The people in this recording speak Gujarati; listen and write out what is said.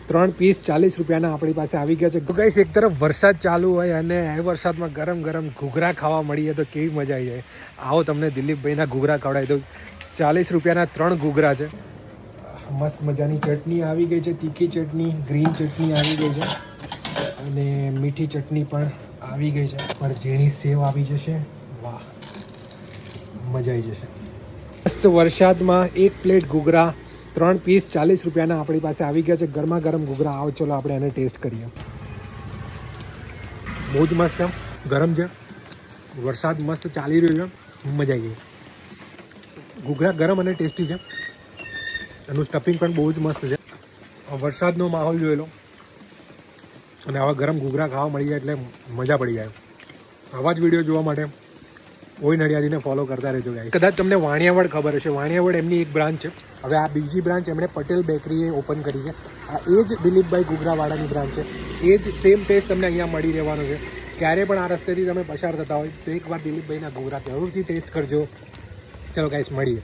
3 પીસ 40 રૂપિયાના આપણી પાસે આવી ગયા છે. તો ગાઈસ એક તરફ વરસાદ ચાલુ હોય અને એ વરસાદમાં ગરમ ગરમ ઘૂઘરા ખાવા મળીએ તો કેવી મજા આવી જાય. આવો તમને દિલીપભાઈના ઘૂઘરા ખવડાવી દઉં. 40 રૂપિયાના 3 ઘૂઘરા છે. મસ્ત મજાની ચટણી આવી ગઈ છે, તીખી ચટણી, ગ્રીન ચટણી આવી ગઈ છે અને મીઠી ચટણી પણ આવી ગઈ છે. પર ઝીણી સેવ આવી જશે. વાહ, મજા આવી જશે. મસ્ત વરસાદમાં 1 પ્લેટ ઘૂઘરા 3 પીસ 40 રૂપિયાના આપણી પાસે આવી ગયા છે. ગરમા ગરમ ઘૂઘરા. આવો ચલો આપણે એને ટેસ્ટ કરીએ. બહુ જ મસ્ત છે, ગરમ છે, વરસાદ મસ્ત ચાલી રહ્યો છે, મજા આવી ગઈ. ઘૂઘરા ગરમ અને ટેસ્ટી છે. એનું સ્ટફિંગ પણ બહુ જ મસ્ત છે. વરસાદનો માહોલ જોયેલો અને આવા ગરમ ઘૂઘરા ખાવા મળી જાય એટલે મજા પડી જાય. આવા જ વિડીયો જોવા માટે કોઈ નડિયાદીને ફોલો કરતા રહેજો ગાઈસ. કદાચ તમને વાણિયાવડ ખબર હશે. વાણિયાવડ એમની એક બ્રાન્ચ છે. હવે આ બીજી બ્રાન્ચ એમણે પટેલ બેકરીએ ઓપન કરી છે. આ એ જ દિલીપભાઈ ઘૂઘરાવાળાની બ્રાન્ચ છે. એ જ સેમ ટેસ્ટ તમને અહીંયા મળી રહેવાનો છે. ક્યારે પણ આ રસ્તેથી તમે પસાર થતા હોય તો એકવાર દિલીપભાઈના ઘૂઘરા જરૂરથી ટેસ્ટ કરજો. ચલો ગાઈસ, મળીએ.